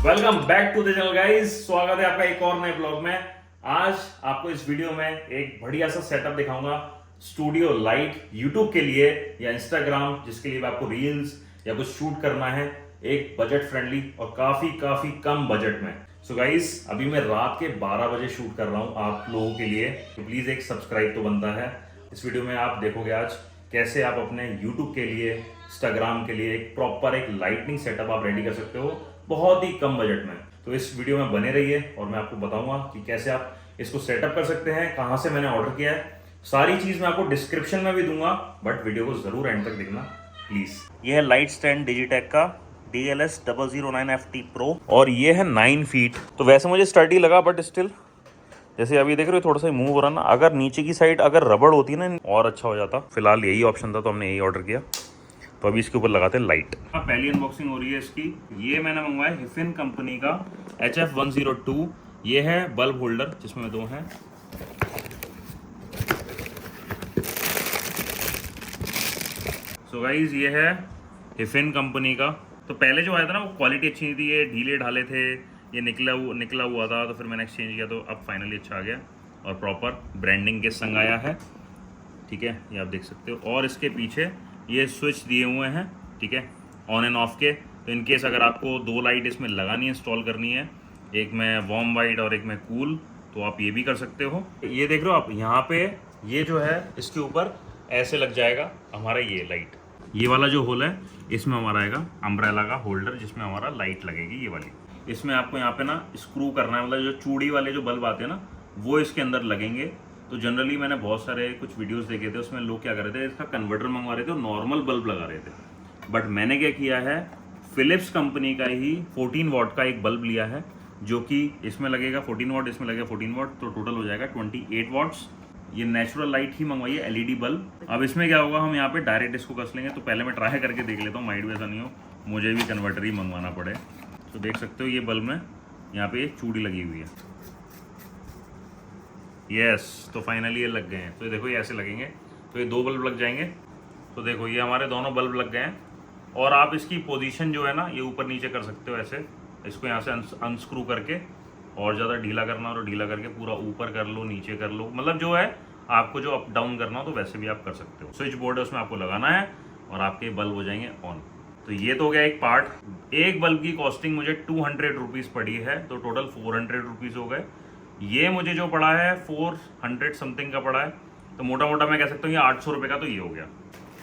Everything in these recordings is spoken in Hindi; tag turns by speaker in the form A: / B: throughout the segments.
A: Welcome back to the channel guys. स्वागत है आपका एक और नए ब्लॉग में। आज आपको इस वीडियो में एक बढ़िया सा सेटअप दिखाऊंगा, स्टूडियो लाइट यूट्यूब के लिए या इंस्टाग्राम जिसके लिए आपको रील्स या कुछ शूट करना है, एक बजट फ्रेंडली और काफी कम बजट में। सो गाइस, अभी मैं रात के 12 बजे शूट कर रहा हूं आप लोगों के लिए, तो प्लीज एक सब्सक्राइब तो बनता है। इस वीडियो में आप देखोगे आज कैसे आप अपने यूट्यूब के लिए, इंस्टाग्राम के लिए एक प्रॉपर एक लाइटनिंग सेटअप आप रेडी कर सकते हो बहुत ही कम बजट में। तो इस वीडियो में बने रहिए और मैं आपको बताऊंगा कि कैसे आप इसको सेटअप कर सकते हैं, कहां से मैंने ऑर्डर किया है। सारी चीज मैं आपको डिस्क्रिप्शन में भी दूंगा, बट वीडियो को जरूर एंड तक देखना प्लीज। ये है लाइट स्टैंड डिजिटेक का DLS 009FT Pro और ये है 9 फीट। तो वैसे मुझे स्टडी लगा, बट स्टिल जैसे अभी देख रहे हो थोड़ा सा मूव हो रहा ना, अगर नीचे की साइड अगर रबड़ होती ना और अच्छा हो जाता। फिलहाल यही ऑप्शन था तो हमने यही ऑर्डर किया। तो अभी इसके ऊपर लगाते हैं लाइट। पहली अनबॉक्सिंग हो रही है इसकी। ये मैंने मंगवाया हिफिन कंपनी का HF102। ये है बल्ब होल्डर जिसमें दो हैं। सो गाइज, ये है हिफिन कंपनी का। तो पहले जो आया था ना वो क्वालिटी अच्छी नहीं थी, ये ढीले ढाले थे, ये निकला हुआ था। तो फिर मैंने एक्सचेंज किया, तो अब फाइनली अच्छा आ गया और प्रॉपर ब्रांडिंग के संग आया है। ठीक है, ये आप देख सकते हो। और इसके पीछे ये स्विच दिए हुए हैं, ठीक है, ऑन एंड ऑफ के। तो इनकेस अगर आपको दो लाइट इसमें लगानी है, इंस्टॉल करनी है, एक में वार्म वाइट और एक में कूल, तो आप ये भी कर सकते हो। ये देख रहे हो आप यहाँ पे, ये जो है इसके ऊपर ऐसे लग जाएगा हमारा ये लाइट। ये वाला जो होल है इसमें हमारा आएगा अम्ब्रेला का होल्डर जिसमें हमारा लाइट लगेगी ये वाली। इसमें आपको यहाँ पे ना स्क्रू करना है, मतलब जो चूड़ी वाले जो बल्ब आते हैं ना वो इसके अंदर लगेंगे। तो जनरली मैंने बहुत सारे कुछ वीडियोस देखे थे, उसमें लोग क्या कर रहे थे, इसका कन्वर्टर मंगवा रहे थे और नॉर्मल बल्ब लगा रहे थे। बट मैंने क्या किया है, फिलिप्स कंपनी का ही 14 वॉट का एक बल्ब लिया है, जो कि इसमें लगेगा 14 वॉट, इसमें लगेगा 14 वॉट, तो टोटल हो जाएगा 28 वॉट्स। ये नेचुरल लाइट ही मंगवाई है, LED बल्ब। अब इसमें क्या होगा, हम यहाँ पे डायरेक्ट इसको कस लेंगे। तो पहले मैं ट्राई करके देख लेता हूँ, माइंड में ऐसा नहीं हो मुझे भी कन्वर्टर ही मंगवाना पड़े। तो देख सकते हो ये बल्ब में यहाँ पे एक चूड़ी लगी हुई है। यस, तो फाइनली ये लग गए हैं। तो देखो ये ऐसे लगेंगे, तो ये दो बल्ब लग जाएंगे। तो देखो ये हमारे दोनों बल्ब लग गए हैं। और आप इसकी पोजीशन जो है ना, ये ऊपर नीचे कर सकते हो ऐसे। इसको यहाँ से अनस्क्रू करके और ज़्यादा ढीला करना और ढीला करके पूरा ऊपर कर लो, नीचे कर लो, मतलब जो है आपको जो अप डाउन करना हो तो वैसे भी आप कर सकते हो। स्विच बोर्ड है उसमें आपको लगाना है और आपके बल्ब हो जाएंगे ऑन। तो ये तो हो गया एक पार्ट। एक बल्ब की कॉस्टिंग मुझे 200 रुपीज़ पड़ी है, तो टोटल 400 रुपीज़ हो गए। ये मुझे जो पड़ा है 400 समथिंग का पड़ा है, तो मोटा मोटा मैं कह सकता हूँ ये 800 रुपये का तो ये हो गया।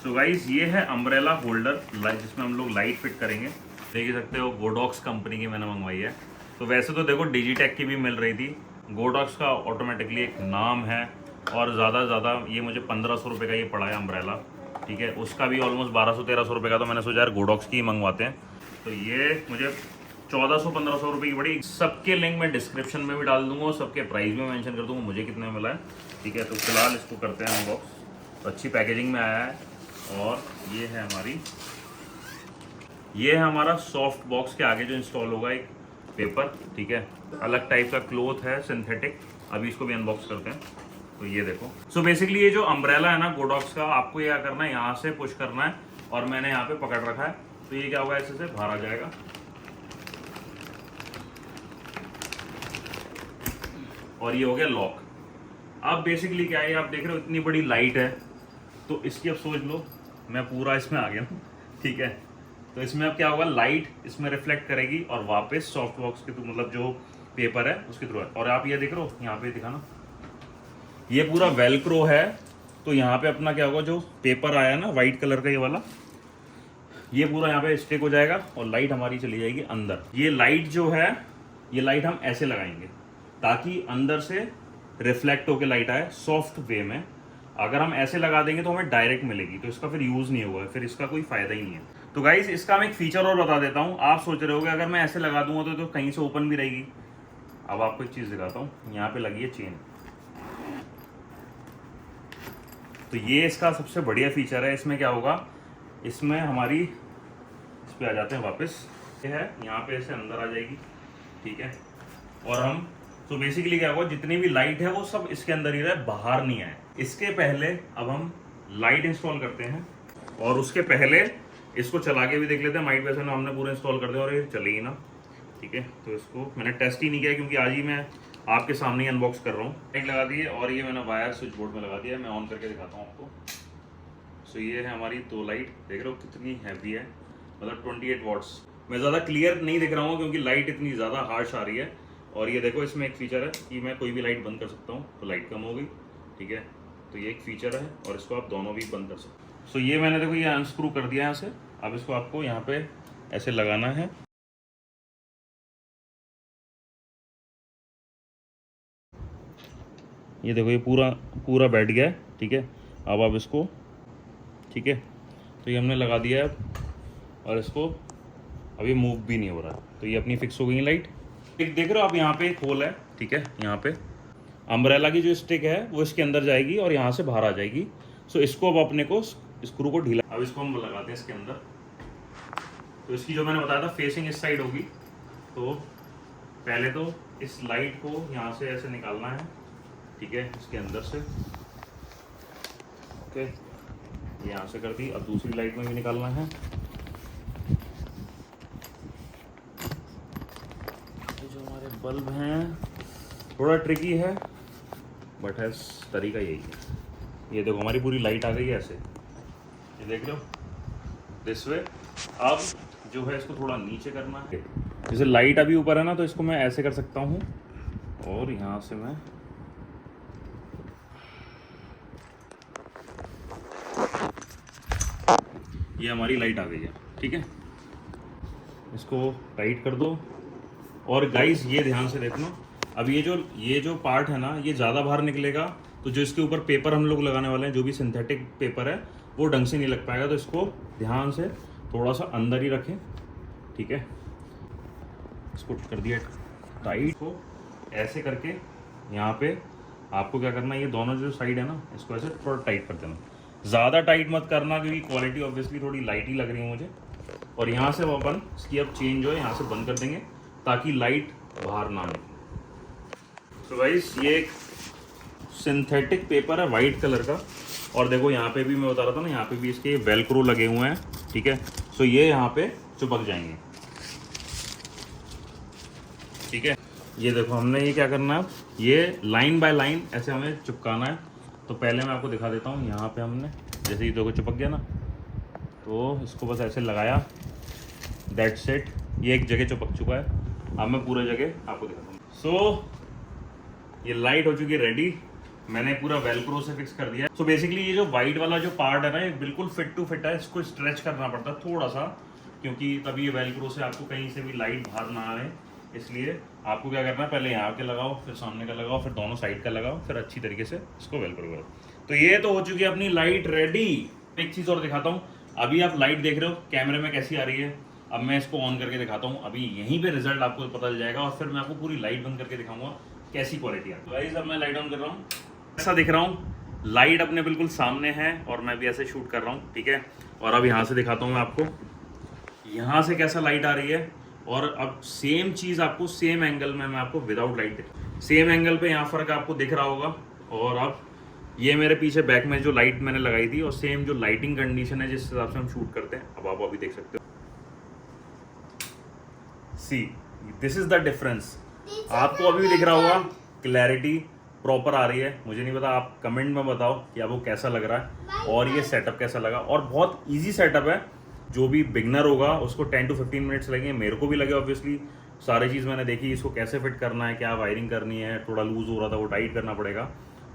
A: सो गाइज, ये है अम्ब्रेला होल्डर जिसमें हम लोग लाइट फिट करेंगे। देख ही सकते हो गोडॉक्स कंपनी की मैंने मंगवाई है। तो वैसे तो देखो डिजिटेक की भी मिल रही थी, गोडॉक्स का ऑटोमेटिकली एक नाम है और ज़्यादा ये मुझे 1500 रुपये का ये पड़ा है अम्ब्रेला। ठीक है, उसका भी ऑलमोस्ट 1200-1300 रुपये का, तो मैंने सोचा यार गोडॉक्स की ही मंगवाते हैं। तो ये मुझे 1400-1500 रुपये की पड़ी। सबके लिंक मैं डिस्क्रिप्शन में भी डाल दूंगा और सबके प्राइस में मेंशन कर दूंगा मुझे कितने में मिला है। ठीक है, तो फिलहाल इसको करते हैं अनबॉक्स। तो अच्छी पैकेजिंग में आया है। और ये है हमारा सॉफ्ट बॉक्स के आगे जो इंस्टॉल होगा एक पेपर। ठीक है, अलग टाइप का क्लोथ है, सिंथेटिक। अभी इसको भी अनबॉक्स करते हैं। तो ये देखो, सो बेसिकली ये जो अम्ब्रेला है ना गोडॉक्स का, आपको क्या करना है, यहाँ से पुश करना है और मैंने यहाँ पे पकड़ रखा है। तो ये क्या होगा, ऐसे से बाहर आ जाएगा और ये हो गया लॉक। अब बेसिकली क्या है, आप देख रहे हो इतनी बड़ी लाइट है, तो इसकी अब सोच लो मैं पूरा इसमें आ गया। ठीक है, तो इसमें अब क्या होगा, लाइट इसमें रिफ्लेक्ट करेगी और वापस सॉफ्ट बॉक्स के थ्रू, मतलब जो पेपर है उसके थ्रू है। और आप ये देख रहे हो यहाँ पे दिखाना, ये पूरा वेलक्रो है। तो यहाँ पे अपना क्या होगा, जो पेपर आया ना वाइट कलर का ये वाला, ये पूरा यहाँ पे स्टिक हो जाएगा और लाइट हमारी चली जाएगी अंदर। ये लाइट जो है, ये लाइट हम ऐसे लगाएंगे ताकि अंदर से रिफ्लेक्ट होकर लाइट आए सॉफ्ट वे में। अगर हम ऐसे लगा देंगे तो हमें डायरेक्ट मिलेगी, तो इसका फिर यूज़ नहीं होगा, फिर इसका कोई फ़ायदा ही नहीं है। तो गाइस, इसका मैं एक फीचर और बता देता हूँ। आप सोच रहे होगे अगर मैं ऐसे लगा दूंगा तो कहीं से ओपन भी रहेगी। अब आपको एक चीज़ दिखाता हूँ, यहाँ पे लगी है चेन। तो ये इसका सबसे बढ़िया फीचर है। इसमें क्या होगा, इसमें हमारी, इस पर आ जाते हैं वापस, ये है यहाँ पे ऐसे अंदर आ जाएगी। ठीक है, और हम तो बेसिकली क्या होगा, जितनी भी लाइट है वो सब इसके अंदर ही रहे, बाहर नहीं आए। इसके पहले अब हम लाइट इंस्टॉल करते हैं और उसके पहले इसको चला के भी देख लेते हैं। माइट वैसे हमने पूरा इंस्टॉल कर दिया और ये चलेगी ना। ठीक है। तो इसको मैंने टेस्ट ही नहीं किया क्योंकि आज ही मैं आपके सामने ही अनबॉक्स कर रहा हूँ। लाइट लगा दी है और ये मैंने वायर स्विच बोर्ड में लगा दिया है। मैं ऑन करके दिखाता हूँ आपको। सो ये है हमारी 2 लाइट, देख रहे हो कितनी हैवी है, मतलब 28 वॉट्स। मैं ज़्यादा क्लियर नहीं दिख रहा हूँ क्योंकि लाइट इतनी ज़्यादा हार्श आ रही है। और ये देखो इसमें एक फ़ीचर है कि मैं कोई भी लाइट बंद कर सकता हूँ तो लाइट कम हो गई, ठीक है। तो ये एक फ़ीचर है और इसको आप दोनों भी बंद कर सकते हो। सो ये मैंने देखो ये अनस्क्रू कर दिया है यहाँ से। अब इसको आपको यहाँ पे ऐसे लगाना है। ये देखो ये पूरा पूरा बैठ गया है, ठीक है। अब आप इसको, ठीक है, तो ये हमने लगा दिया है और इसको अभी मूव भी नहीं हो रहा है। तो ये अपनी फिक्स हो गई लाइट। एक देख रहे हो आप यहाँ पे एक होल है, ठीक है। यहाँ पे अम्ब्रेला की जो स्टिक है वो इसके अंदर जाएगी और यहाँ से बाहर आ जाएगी। सो इसको अब अपने को स्क्रू को ढीला, अब इसको हम लगाते हैं इसके अंदर। तो इसकी जो मैंने बताया था फेसिंग इस साइड होगी। तो पहले तो इस लाइट को यहाँ से ऐसे निकालना है, ठीक है, इसके अंदर से। ओके, ये यहाँ से कर दी। अब दूसरी लाइट में भी निकालना है। ये जो हमारे बल्ब हैं थोड़ा ट्रिकी है बट है, तरीका यही है। ये देखो हमारी पूरी लाइट आ गई है ऐसे, ये देख रहे हो, दिस वे। अब जो है इसको थोड़ा नीचे करना है। जैसे लाइट अभी ऊपर है ना, तो इसको मैं ऐसे कर सकता हूँ और यहाँ से मैं ये हमारी लाइट आ गई है, ठीक है। इसको टाइट कर दो। और गाइस ये ध्यान से देखना, अब ये जो पार्ट है ना, ये ज़्यादा बाहर निकलेगा तो जो इसके ऊपर पेपर हम लोग लगाने वाले हैं, जो भी सिंथेटिक पेपर है, वो ढंग से नहीं लग पाएगा। तो इसको ध्यान से थोड़ा सा अंदर ही रखें, ठीक है। इसको कर दिया टाइट को ऐसे करके। यहाँ पे आपको क्या करना है, ये दोनों जो साइड है ना, इसको ऐसे थोड़ा टाइट कर देना। ज़्यादा टाइट मत करना क्योंकि क्वालिटी ऑब्वियसली थोड़ी लाइट ही लग रही है मुझे। और यहाँ से वो अपन इसकी अब चेंज हो, यहाँ से बंद कर देंगे ताकि लाइट बाहर ना निकले। तो गाइस ये एक सिंथेटिक पेपर है वाइट कलर का। और देखो यहाँ पे भी मैं बता रहा था ना, यहाँ पे भी इसके वेलक्रो लगे हुए हैं, ठीक है। सो ये यहाँ पे चिपक जाएंगे, ठीक है। ये देखो हमने ये क्या करना है, ये लाइन बाय लाइन ऐसे हमें चिपकाना है। तो पहले मैं आपको दिखा देता हूँ। यहाँ पे हमने जैसे ये देखो चिपक गया ना, तो इसको बस ऐसे लगाया, दैट्स इट। ये एक जगह चिपक चुका है। अब मैं पूरा जगह आपको दिखाता हूँ। सो ये लाइट हो चुकी है रेडी। मैंने पूरा वेलक्रो से फिक्स कर दिया। सो बेसिकली ये जो वाइट वाला जो पार्ट है ना, ये बिल्कुल फिट टू फिट है। इसको स्ट्रेच करना पड़ता है थोड़ा सा, क्योंकि तभी ये वेलक्रो से आपको कहीं से भी लाइट बाहर ना आए। इसलिए आपको क्या करना है, पहले यहाँ के लगाओ, फिर सामने का लगाओ, फिर दोनों साइड का लगाओ, फिर अच्छी तरीके से इसको वेलक्रो करो। तो ये तो हो चुकी है अपनी लाइट रेडी। एक चीज़ और दिखाता हूँ। अभी आप लाइट देख रहे हो कैमरे में कैसी आ रही है। अब मैं इसको ऑन करके दिखाता हूँ। अभी यहीं पे रिजल्ट आपको पता चल जाएगा और फिर मैं आपको पूरी लाइट बंद करके दिखाऊंगा कैसी क्वालिटी है। तो गाइस अब मैं लाइट ऑन कर रहा हूँ, ऐसा दिख रहा हूँ। लाइट अपने बिल्कुल सामने है और मैं भी ऐसे शूट कर रहा हूँ, ठीक है। और अब यहाँ से दिखाता हूँ मैं आपको, यहाँ से कैसा लाइट आ रही है। और अब सेम चीज़ आपको सेम एंगल में मैं आपको विदाउट लाइट दिखा, सेम एंगल पे यहाँ फर्क आपको दिख रहा होगा। और अब ये मेरे पीछे बैक में जो लाइट मैंने लगाई थी और सेम जो लाइटिंग कंडीशन है जिस हिसाब से हम शूट करते हैं, अब आप अभी देख सकते हो। See this is the difference. आपको अभी भी दिख रहा होगा, क्लैरिटी प्रॉपर आ रही है। मुझे नहीं पता, आप कमेंट में बताओ कि आपको कैसा लग रहा है और ये सेटअप कैसा लगा। और बहुत इजी सेटअप है, जो भी बिगनर होगा उसको 10 to 15 मिनट्स लगेंगे। मेरे को भी लगे ऑब्वियसली। सारी चीज़ मैंने देखी, इसको कैसे फिट करना है, क्या वायरिंग करनी है, थोड़ा लूज हो रहा था वो टाइट करना पड़ेगा।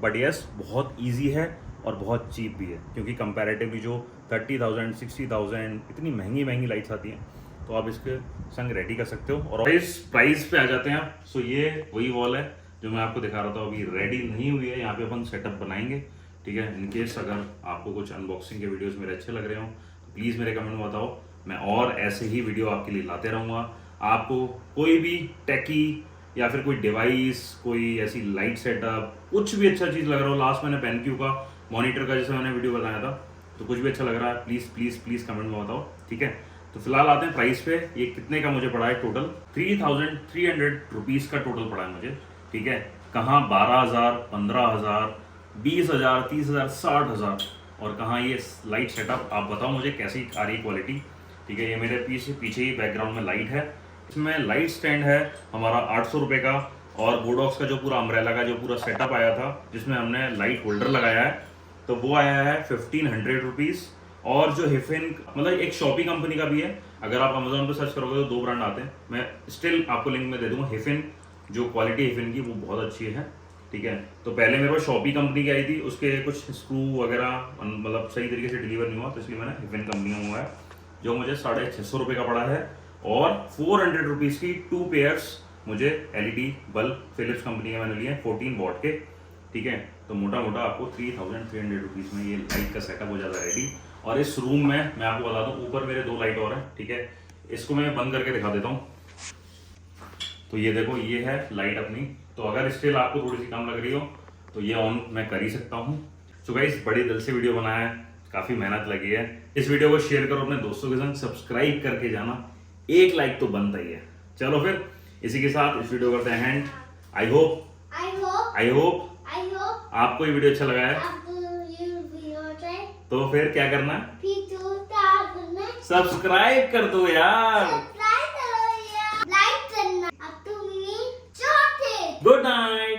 A: बट यस बहुत ईजी है और बहुत चीप भी है, क्योंकि कंपैरेटिवली जो 30,000 60,000 इतनी महंगी महंगी लाइट्स आती हैं, तो आप इसके संग रेडी कर सकते हो। और इस प्राइस पे आ जाते हैं। सो ये वही वॉल है जो मैं आपको दिखा रहा था, अभी रेडी नहीं हुई है। यहाँ पे अपन सेटअप बनाएंगे, ठीक है। इनकेस अगर आपको कुछ अनबॉक्सिंग के वीडियोस मेरे अच्छे लग रहे हो तो प्लीज़ मेरे कमेंट में बताओ। मैं और ऐसे ही वीडियो आपके लिए लाते रहूँगा। आपको कोई भी टेकी या फिर कोई डिवाइस, कोई ऐसी लाइट सेटअप, कुछ भी अच्छा चीज़ लग रहा हो। लास्ट मैंने BenQ का मॉनिटर का जैसे मैंने वीडियो बनाया था, तो कुछ भी अच्छा लग रहा है प्लीज़ प्लीज़ प्लीज़ कमेंट में बताओ, ठीक है। तो फिलहाल आते हैं प्राइस पे। ये कितने का मुझे पड़ा है टोटल, 3,300 रुपीज़ का टोटल पड़ा है मुझे, ठीक है। कहाँ 12,000, 15,000, 20,000, 30,000, 60,000 और कहाँ ये लाइट सेटअप। आप बताओ मुझे कैसी आ रही क्वालिटी, ठीक है। ये मेरे पीछे ही बैकग्राउंड में लाइट है, इसमें लाइट स्टैंड है हमारा 800 रुपये का, और बोडॉक्स का जो पूरा अम्ब्रेला का जो पूरा सेटअप आया था जिसमें हमने लाइट होल्डर लगाया है, तो वो आया है 1500 रुपीज़। और जो हिफिन मतलब एक शॉपी कंपनी का भी है, अगर आप अमेजोन पे सर्च करोगे तो 2 ब्रांड आते हैं, मैं स्टिल आपको लिंक में दे दूंगा। हिफिन जो क्वालिटी हिफिन की वो बहुत अच्छी है, ठीक है। तो पहले मेरे पास शॉपी कंपनी की आई थी, उसके कुछ स्क्रू वगैरह मतलब सही तरीके से डिलीवर नहीं हुआ, तो इसलिए मैंने हिफिन कंपनी का मंगवाया, जो मुझे 650 रुपये का पड़ा है। और 400 रुपीज़ की 2 पेयर्स मुझे एलईडी बल्ब फिलिप्स कंपनी के मैंने लिए 14 वॉट के, ठीक है। तो मोटा मोटा आपको 3300 रुपीज़ में ये लाइट का सेटअप हो जाता है रेडी। और इस रूम में मैं आपको बता दूं, ऊपर मेरे 2 लाइट और हैं, ठीक है। इसको मैं बंद करके दिखा देता हूँ। तो ये देखो, ये है लाइट अपनी। तो अगर स्टिल आपको थोड़ी सी कम लग रही हो तो ये ऑन मैं कर ही सकता हूँ। सो गाइस, बड़ी दिल से वीडियो बनाया है, काफ़ी मेहनत लगी है। इस वीडियो को शेयर करो अपने दोस्तों के संग, सब्सक्राइब करके जाना, एक लाइक तो बनता ही है। चलो फिर इसी के साथ इस वीडियो करते हैं एंड। आई होप आपको ये वीडियो अच्छा लगा है। तो फिर क्या करना है, सब्सक्राइब कर दो यार। Good night.